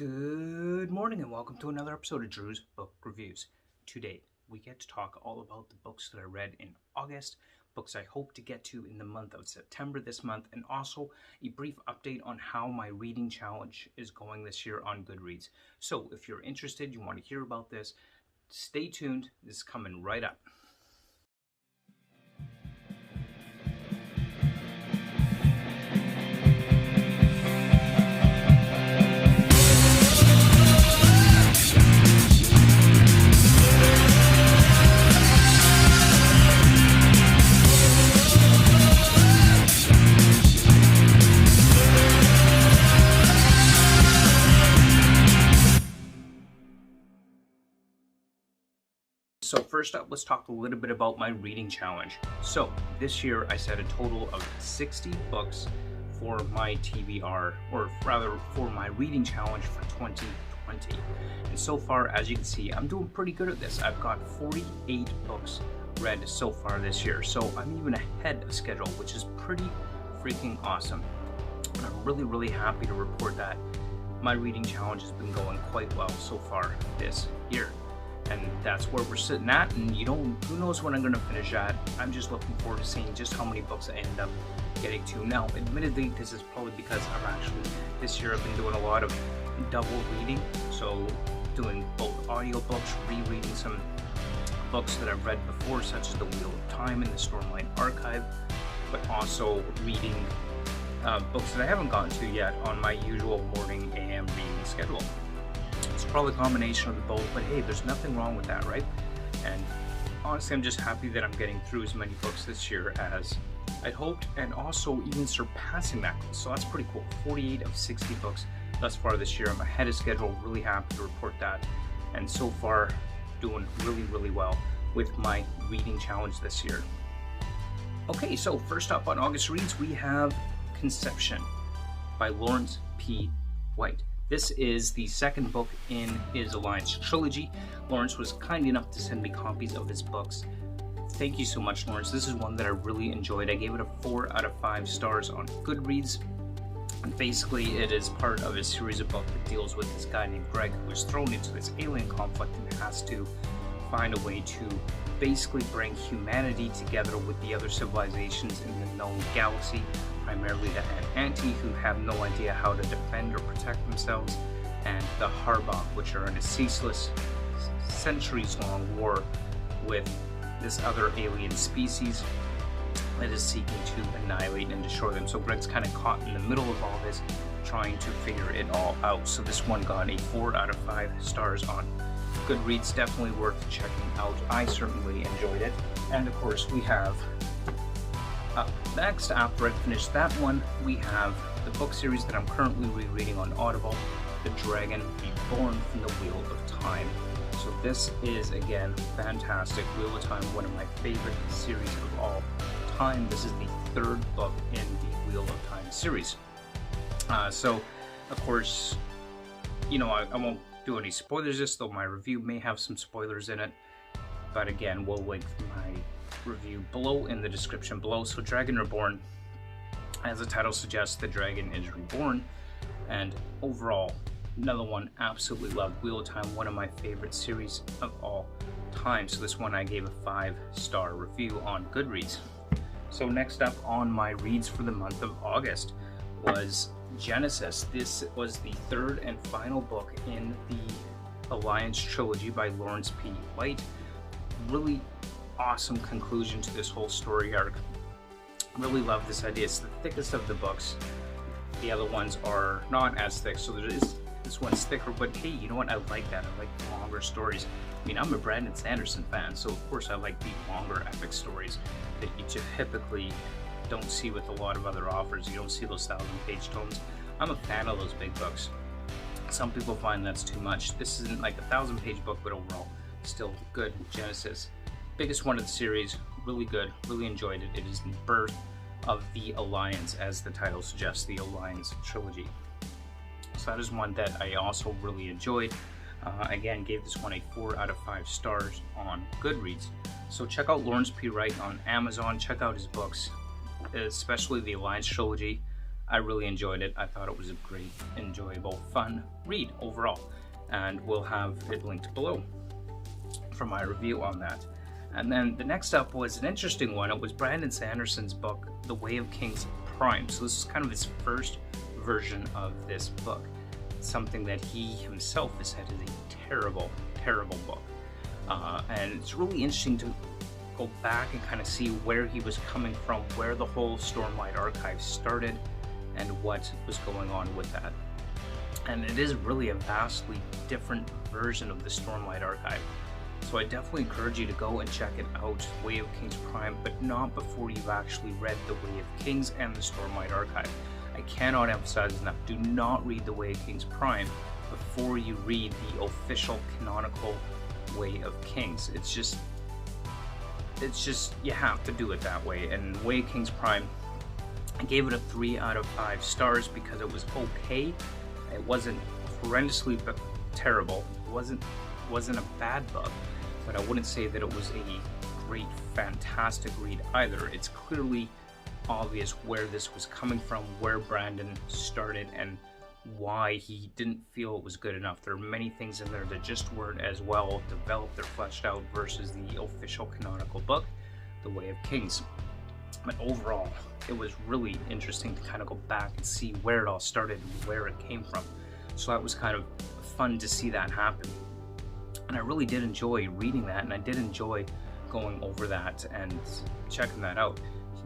Good morning and welcome to another episode of Drew's Book Reviews. Today, we get to talk all about the books that I read in August, books I hope to get to in the month of September this month, and also a brief update on how my reading challenge is going this year on Goodreads. So if you're interested, you want to hear about this, stay tuned. This is coming right up. So first up, let's talk a little bit about my reading challenge. So this year I set a total of 60 books for my TBR, or rather for my reading challenge for 2020. And so far, as you can see, I'm doing pretty good at this. I've got 48 books read so far this year. So I'm even ahead of schedule, which is pretty freaking awesome. And I'm really happy to report that my reading challenge has been going quite well so far this year. And that's where we're sitting at, and who knows when I'm going to finish at. I'm just looking forward to seeing just how many books I end up getting to. Now, admittedly, this is probably because this year I've been doing a lot of double reading, so doing both audiobooks, rereading some books that I've read before, such as The Wheel of Time and the Stormlight Archive, but also reading books that I haven't gotten to yet on my usual morning AM reading schedule. It's probably a combination of the both, but hey, there's nothing wrong with that, right? And honestly, I'm just happy that I'm getting through as many books this year as I'd hoped, and also even surpassing that. So that's pretty cool. 48 of 60 books thus far this year. I'm ahead of schedule, really happy to report that. And so far, doing really well with my reading challenge this year. Okay, so first up on August Reads, we have Conception by Lawrence P. White. This is the second book in his Alliance trilogy. Lawrence was kind enough to send me copies of his books. Thank you so much, Lawrence. This is one that I really enjoyed. I gave it a 4 out of 5 stars on Goodreads. And basically, it is part of a series of books that deals with this guy named Greg, who is thrown into this alien conflict and has to find a way to basically bring humanity together with the other civilizations in the known galaxy, primarily the Anti, who have no idea how to defend or protect themselves, and the Harbok, which are in a ceaseless, centuries-long war with this other alien species that is seeking to annihilate and destroy them. So Greg's kind of caught in the middle of all this, trying to figure it all out. So this one got a 4 out of 5 stars on Goodreads. Definitely worth checking out. I certainly enjoyed it. And of course, we have next, after I finished that one, we have the book series that I'm currently rereading on Audible, The Dragon Reborn from the Wheel of Time. So this is, again, fantastic. Wheel of Time, one of my favorite series of all time. This is the third book in the Wheel of Time series. So, of course, I won't do any spoilers this, though my review may have some spoilers in it. But again, we'll link my review below in the description below. So Dragon Reborn, as the title suggests, the dragon is reborn, and overall, another one absolutely loved. Wheel of Time, one of my favorite series of all time. So this one I gave a 5-star review on Goodreads. So next up on my reads for the month of August was Genesis. This was the third and final book in the Alliance trilogy by Lawrence P. White. Really awesome conclusion to this whole story arc. Really love this idea. It's the thickest of the books. The other ones are not as thick, so this one's thicker, but hey, you know what? I like that. I like longer stories. I mean, I'm a Brandon Sanderson fan, so of course I like the longer epic stories that you typically don't see with a lot of other authors. You don't see those 1,000-page tomes. I'm a fan of those big books. Some people find that's too much. This isn't like a 1,000-page book, but overall, still good. Genesis, biggest one of the series, really good, really enjoyed it. It is the birth of the Alliance, as the title suggests, the Alliance trilogy. So that is one that I also really enjoyed. Again, gave this one a 4 out of 5 stars on Goodreads. So check out Lawrence P. Wright on Amazon. Check out his books, especially the Alliance trilogy. I really enjoyed it. I thought it was a great, enjoyable, fun read overall, and we'll have it linked below for my review on that. And then the next up was an interesting one. It was Brandon Sanderson's book, The Way of Kings Prime. So this is kind of his first version of this book. It's something that he himself has said is a terrible, terrible book. And it's really interesting to go back and kind of see where he was coming from, where the whole Stormlight Archive started, and what was going on with that. And it is really a vastly different version of the Stormlight Archive. So I definitely encourage you to go and check it out, Way of Kings Prime, but not before you've actually read The Way of Kings and the Stormlight Archive. I cannot emphasize enough, do not read The Way of Kings Prime before you read the official canonical Way of Kings. It's just, you have to do it that way. And Way of Kings Prime, I gave it a 3 out of 5 stars because it was okay. It wasn't horrendously terrible. It wasn't a bad book, but I wouldn't say that it was a great, fantastic read either. It's clearly obvious where this was coming from, where Brandon started, and why he didn't feel it was good enough. There are many things in there that just weren't as well developed or fleshed out versus the official canonical book, The Way of Kings. But overall, it was really interesting to kind of go back and see where it all started and where it came from. So that was kind of fun to see that happen. And I really did enjoy reading that, and I did enjoy going over that and checking that out.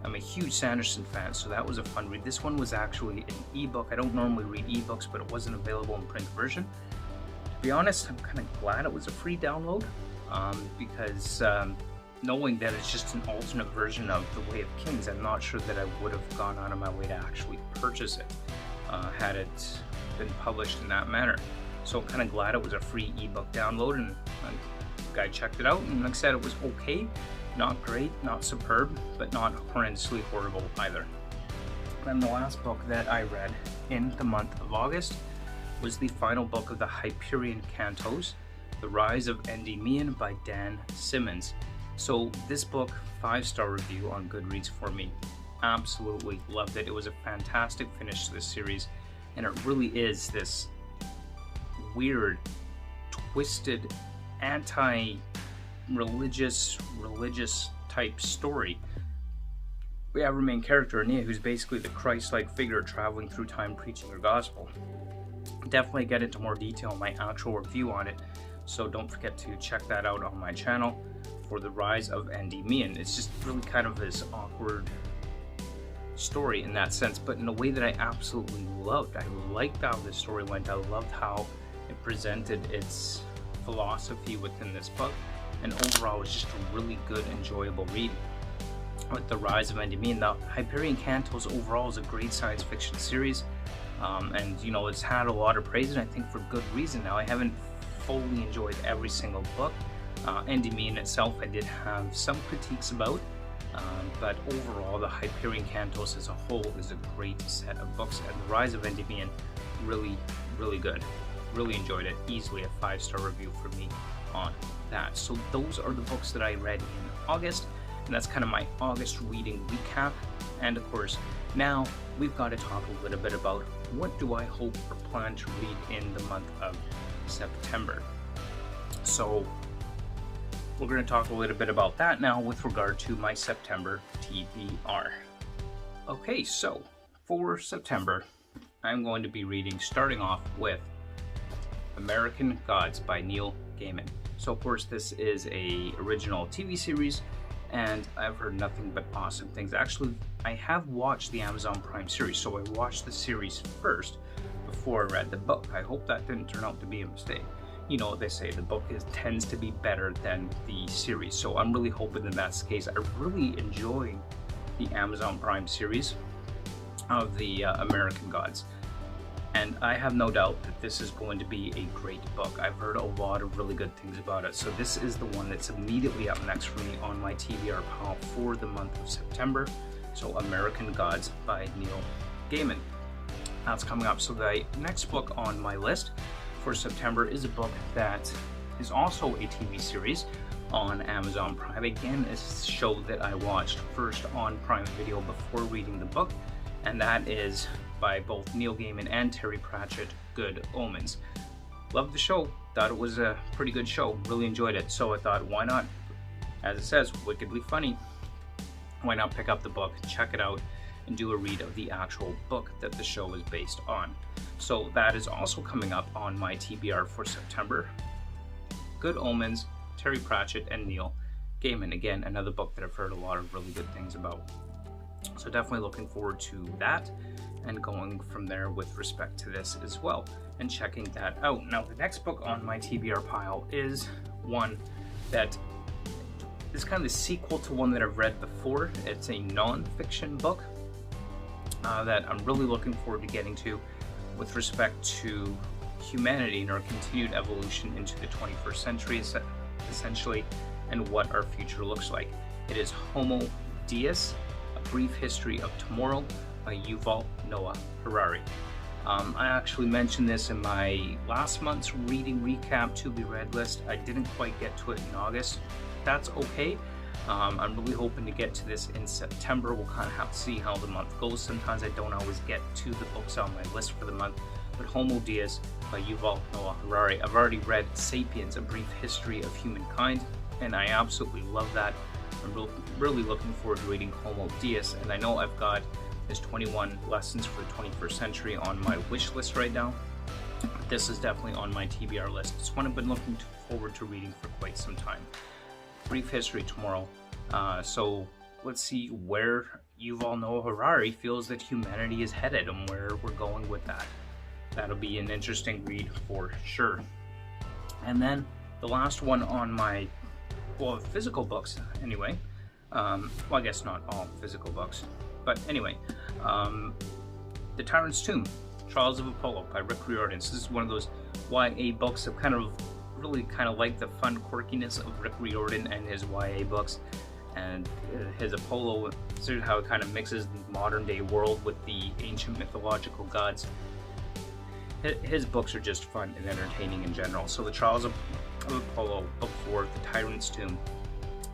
I'm a huge Sanderson fan, so that was a fun read. This one was actually an ebook. I don't normally read ebooks, but it wasn't available in print version. To be honest, I'm kind of glad it was a free download, because knowing that it's just an alternate version of The Way of Kings, I'm not sure that I would have gone out of my way to actually purchase it had it been published in that manner. So I'm kind of glad it was a free ebook download, and the guy checked it out, and like I said, it was okay. Not great, not superb, but not horrendously horrible either. And the last book that I read in the month of August was the final book of the Hyperion Cantos, The Rise of Endymion by Dan Simmons. So this book, 5-star review on Goodreads for me. Absolutely loved it. It was a fantastic finish to this series, and it really is this weird, twisted, anti-religious type story. We have our main character, Ania, who's basically the Christ-like figure traveling through time preaching her gospel. Definitely get into more detail in my actual review on it, so don't forget to check that out on my channel for The Rise of Endymion. It's just really kind of this awkward story in that sense, but in a way that I absolutely loved. I liked how this story went. I loved how it presented its philosophy within this book, and overall it was just a really good, enjoyable read. With The Rise of Endymion, the Hyperion Cantos overall is a great science fiction series, and you know, it's had a lot of praise, and I think for good reason. Now, I haven't fully enjoyed every single book. Endymion itself I did have some critiques about, but overall the Hyperion Cantos as a whole is a great set of books, and The Rise of Endymion, really, really good. Really enjoyed it. Easily a 5-star review for me on that. So those are the books that I read in August, and that's kind of my August reading recap. And of course, now we've got to talk a little bit about what do I hope or plan to read in the month of September. So we're going to talk a little bit about that now with regard to my September TBR. Okay, so for September, I'm going to be reading, starting off with American Gods by Neil Gaiman. So of course this is a original TV series, and I've heard nothing but awesome things. Actually, I have watched the Amazon Prime series, so I watched the series first before I read the book. I hope that didn't turn out to be a mistake. You know, they say the book tends to be better than the series, so I'm really hoping that that's the case. I really enjoy the Amazon Prime series of the American Gods, and I have no doubt that this is going to be a great book. I've heard a lot of really good things about it, so this is the one that's immediately up next for me on my TBR pile for the month of September. So American Gods by Neil Gaiman. That's coming up. So the next book on my list for September is a book that is also a TV series on Amazon Prime. Again, it's a show that I watched first on Prime Video before reading the book, and that is by both Neil Gaiman and Terry Pratchett, Good Omens. Loved the show, thought it was a pretty good show, really enjoyed it, so I thought, why not, as it says, wickedly funny, why not pick up the book, check it out, and do a read of the actual book that the show is based on. So that is also coming up on my TBR for September. Good Omens, Terry Pratchett, and Neil Gaiman. Again, another book that I've heard a lot of really good things about. So definitely looking forward to that and going from there with respect to this as well and checking that out. Now, the next book on my TBR pile is one that is kind of the sequel to one that I've read before. It's a non-fiction book that I'm really looking forward to getting to with respect to humanity and our continued evolution into the 21st century, essentially, and what our future looks like. It is Homo Deus, A Brief History of Tomorrow by Yuval Noah Harari. I actually mentioned this in my last month's reading recap to be read list. I didn't quite get to it in August. That's okay. I'm really hoping to get to this in September. We'll kind of have to see how the month goes. Sometimes I don't always get to the books on my list for the month. But Homo Deus by Yuval Noah Harari. I've already read Sapiens, A Brief History of Humankind, and I absolutely love that. I'm really looking forward to reading Homo Deus, and I know I've got his 21 Lessons for the 21st Century on my wish list right now. This is definitely on my TBR list. It's one I've been looking forward to reading for quite some time. Brief History tomorrow. So let's see where Yuval Noah Harari feels that humanity is headed and where we're going with that. That'll be an interesting read for sure. And then the last one on my, well, physical books anyway. Well, I guess not all physical books, but anyway, The Tyrann's Tomb, Trials of Apollo by Riordan. This is one of those YA books I've really like the fun quirkiness of Rick Riordan and his YA books, and his Apollo, how it kind of mixes the modern day world with the ancient mythological gods. His books are just fun and entertaining in general. So the Trials of Apollo, book 4, The Tyrant's Tomb,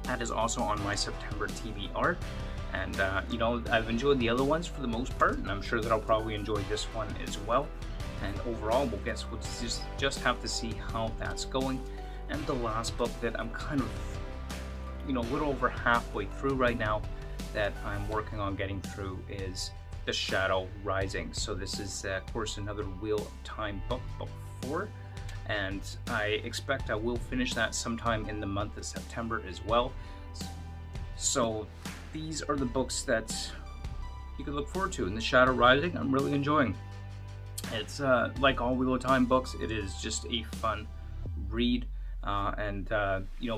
that is also on my September TBR. And I've enjoyed the other ones for the most part, and I'm sure that I'll probably enjoy this one as well. And overall, we'll just have to see how that's going. And the last book that I'm kind of, a little over halfway through right now that I'm working on getting through is The Shadow Rising. So this is, of course, another Wheel of Time book, book 4. And I expect I will finish that sometime in the month of September as well. So these are the books that you can look forward to. And The Shadow Rising, I'm really enjoying. It's like all Wheel of Time books, it is just a fun read,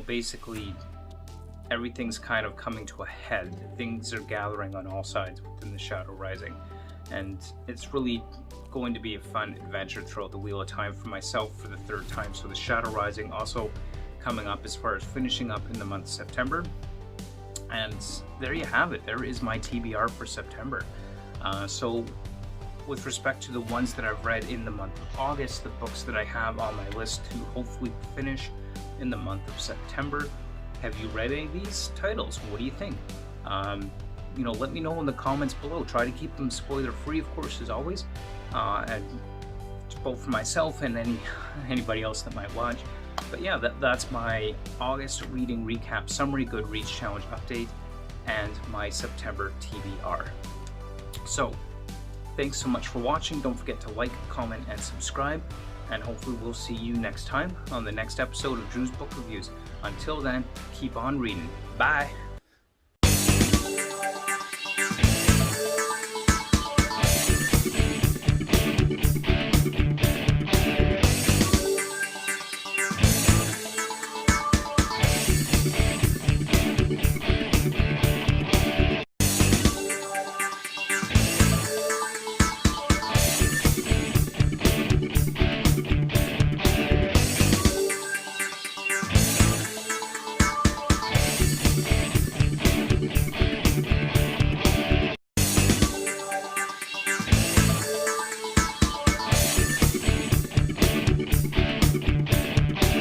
basically everything's kind of coming to a head. Things are gathering on all sides within The Shadow Rising, and it's really going to be a fun adventure throughout the Wheel of Time for myself for the 3rd time. So The Shadow Rising also coming up as far as finishing up in the month of September. And there you have it. There is my TBR for September. So with respect to the ones that I've read in the month of August, the books that I have on my list to hopefully finish in the month of September, have you read any of these titles? What do you think? Let me know in the comments below. Try to keep them spoiler free, of course, as always, and both for myself and anybody else that might watch. But yeah, that's my August reading recap summary, Goodreads challenge update, and my September TBR. So thanks so much for watching. Don't forget to like, comment, and subscribe. And hopefully we'll see you next time on the next episode of Drew's Book Reviews. Until then, keep on reading. Bye!